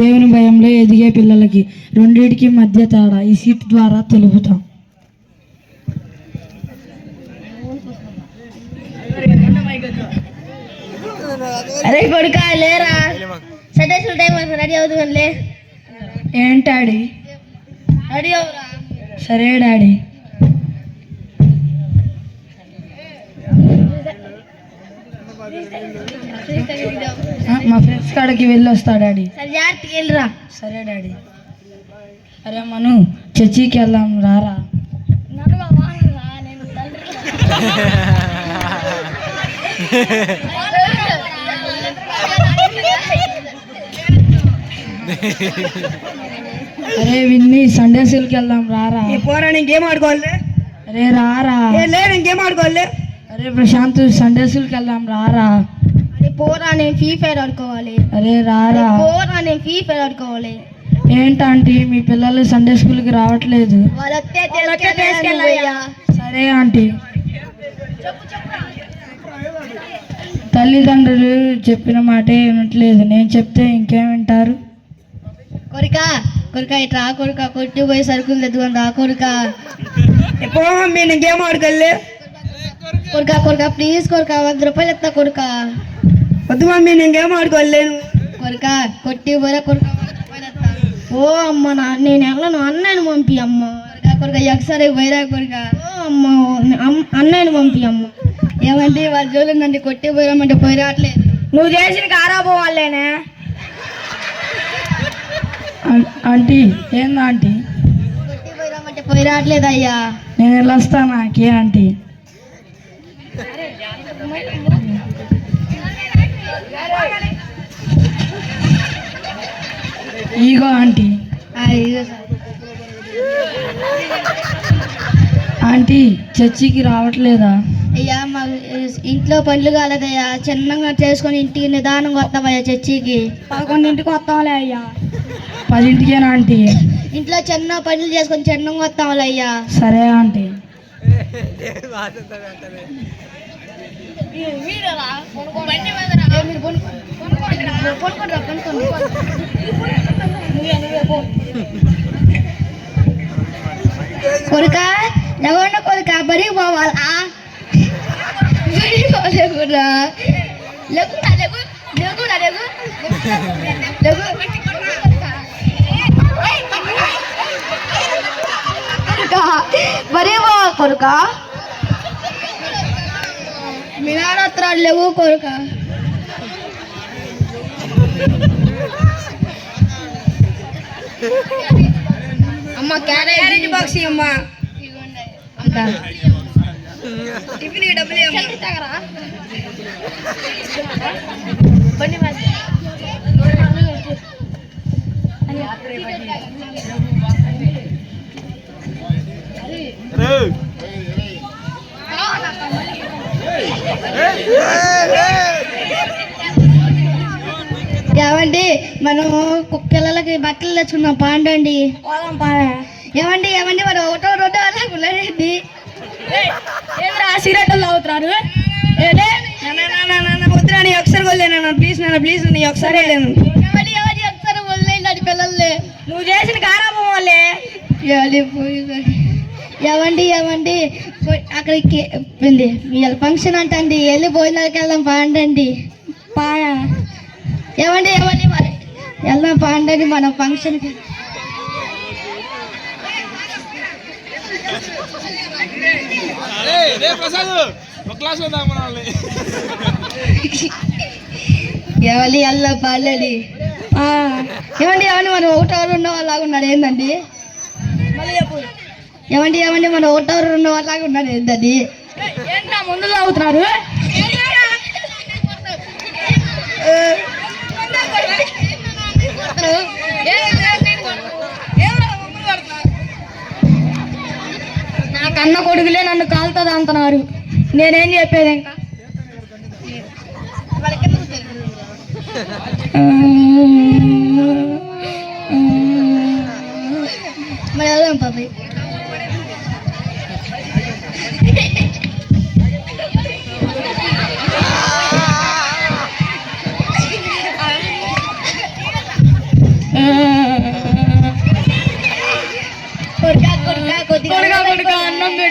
దేవుని భయంలో ఎదిగే పిల్లలకి రెండింటికి మధ్య తేడా ఈ సీట్ ద్వారా తెలుపుతాం. అరే కొడుక లేరా, సడేసులు టైం రెడీ అవుతుందిలే. ఏంటి డాడీ? రెడీ అవురా. సరే డాడీ. మా ఫ్రెండ్స్ కాడికి వెళ్ళి వస్తా డాడీ. సరే జాగ్రత్తకి వెళ్ళిరా. సరే డాడీ. అరే మను, చర్చికి వెళ్దాం రారా. అరే విన్ని, సండే స్కూల్కి వెళ్దాం రారా. పోరా, నేను గేమ్ ఆడుకోవాలి. అరే రారా. నేను గేమ్ ఆడుకోవాలి. అరే ప్రశాంత్, సండే స్కూల్కి వెళ్దాం రారా. అరే పోరా, నేను ఫ్రీ ఫైర్ ఆడుకోవాలి. అరే రారా. పోరా, నేను ఫ్రీ ఫైర్ ఆడుకోవాలి. ఏంటంటీ మీ పిల్లలు సండే స్కూల్కి రావట్లేదు? సరే ఆంటీ. తల్లిదండ్రులు చెప్పిన మాటే వినట్లేదు, నేను చెప్తే ఇంకేం వింటారు? కొడుక ఇట్లా కొడుక, కొట్టి పోయి సరుకులు తెద్దుకొని రా కొడుక. పో మమ్మీ, నేను గేమ్ ఆడుకోవాలి. కొడుక ప్లీజ్ కొడుక, 100 రూపాయలు ఎత్తా కొడుక. వద్దు మమ్మీ, నేను గేమ్ ఆడుకోలేను. కొడుక కొట్టి పోరా కొడుక, 100 రూపాయలు ఎత్తా. ఓ అమ్మ, నేను వెళ్ళను, అన్నయ్యను పంపి అమ్మ. కొడుక ఒకసారి పోయిరా కొడుక. ఓ అమ్మ, అన్నయ్యను పంపి అమ్మ. ఏమంటే వాళ్ళ జోలిందండి, కొట్టి పోయిరామంటే పోయి రావట్లేదు. నువ్వు చేసిన కారాబో వాళ్ళేనే. ఆంటీ ఏందా ఆంటీ? కొట్టి పోయిరామంటే పోయి రావట్లేదు అయ్యా. నేను వెళ్ళొస్తాను. నాకే ఆంటీ. Ego aunty. ఆంటీ చర్చికి రావట్లేదా? అయ్యా మా ఇంట్లో పనులు కాలేదయ్యా, చిన్నగా చేసుకొని ఇంటికి నిదానంగా వస్తామయ్యా. చర్చికి 11ంటికి వస్తాంలే అయ్యా. 10ంటికేనా ఆంటీ? ఇంట్లో చిన్న పనులు చేసుకొని చిన్నగా వస్తాంలే అయ్యా. సరే ఆంటీ. కొడుక ఎవరిన కొడుక, బడికి పోవాలా? లేకురా లేకురా లేకు లేకురా లేకు లేకు కొడుక, బడికి పోవా కొడుక. మీ నాన్న వస్తున్నాడు, లేవు కొడుక. అమ్మ క్యారేజ్ బాక్స్ అమ్మా. టిఫిన్ డబ్బులు ఏమండి, మనము పిల్లలకి బట్టలు తెచ్చుకున్నాం, పాండండి. ఏమండి ఏమండి మరి ఒకటో రెండో అలాగండి. సిగరెట్లు తాగుతున్నారు. వద్దురా, నీ ఒకసారి వదిలేనా ప్లీజ్ నాన్న, ప్లీజ్ నీ ఒకసారి వెళ్ళాను. ఒకసారి వదిలేండి పిల్లల్ని. నువ్వు చేసిన కారాబం వాళ్ళే. ఏమండి ఏమండి అక్కడికి ఇవాళ ఫంక్షన్ అంటండి, వెళ్ళి భోజనాలకు వెళ్దాం పాండండి. ఏమండి ఏమండి మరి వెళ్దాం పాండండి మన ఫంక్షన్కి. ఎవరి అల్లా పాడలేడి. ఏమండి ఏమండి మన ఒకటో రెండో వాళ్ళలాగా ఉన్నాడు ఏందండి? ఏమండి ఏమండి మన ఒకటో రెండో వాళ్ళలాగా ఉన్నాడు ఏందండి? ముందు తాగుతున్నారు. నా కన్న కొడుకులే నన్ను కాలుతుంది అంటున్నారు, నేనేం చెప్పేది ఇంకా. మరి వెళ్దాం పాపి.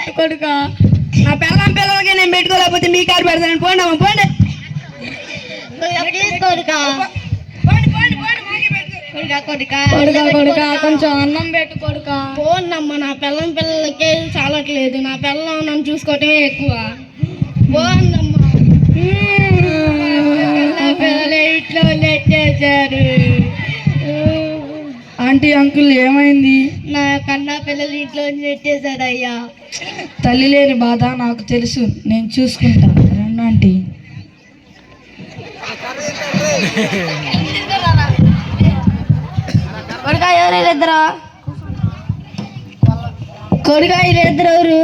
పెట్టు కొడుక. నా పిల్లలకి నేను పెట్టుకోలేకపోతే మీ కారు పెడతాను. పోండి అమ్మ పోండి. ప్లీజ్ కొడుకా. కొడుక కొంచెం అన్నం పెట్టు కొడుక. పోన్నమ్మ, నా పిల్లలకే చాలట్లేదు. నా పిల్లం నన్ను చూసుకోవటమే ఎక్కువ. పోన్నమ్మ. పిల్లలు ఇంట్లో నెట్టేశారు. ఆంటీ అంకుల్ ఏమైంది? నా కన్నా పిల్లలు ఇంట్లో నెట్టేశారు అయ్యా. తల్లి లేని బాధ నాకు తెలుసు, నేను చూసుకుంటా. రండి ఆంటీ. కొడుకా ఎవరు వీళ్ళిద్దరు? కొడుకా వీళ్ళిద్దరు ఎవరు?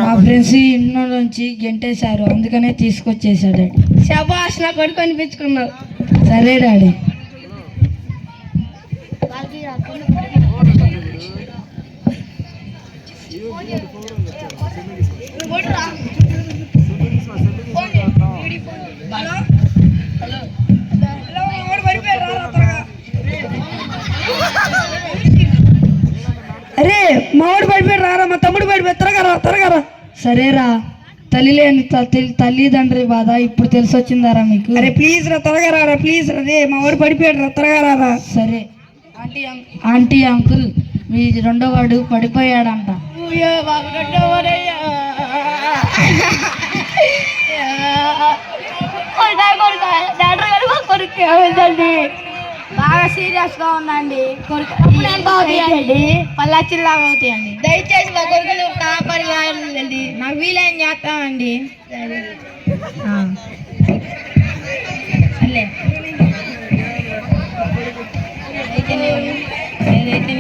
మా ఫ్రెండ్స్ ఇంట్లో నుంచి గెంటేశారు, అందుకనే తీసుకొచ్చేసాడు. శబాష్, నా కొడుకు అనిపించుకున్నావు. సరే డాడీ. అరే మావాడు పడిపోయాడు, రారా. మా తమ్ముడు పడిపోయాడు, త్వరగా రా. సరేరా. తల్లిదండ్రి బాధ ఇప్పుడు తెలిసి వచ్చిందారా మీకు? అరే ప్లీజ్ రా, త్వరగా రారా ప్లీజ్. అదే మావాడు పడిపోయాడు రా, త్వరగా రారా. సరే ఆంటీ అంకుల్, మీ రెండో వాడు పడిపోయాడంట. బాగా సీరియస్ గా ఉందండి. పల్లచ్చిల్లాగా అవుతాయండి. దయచేసి మా కొడుకులు కాపాడండి. నాకు వీలైన చేస్తామండి. ఏదైతే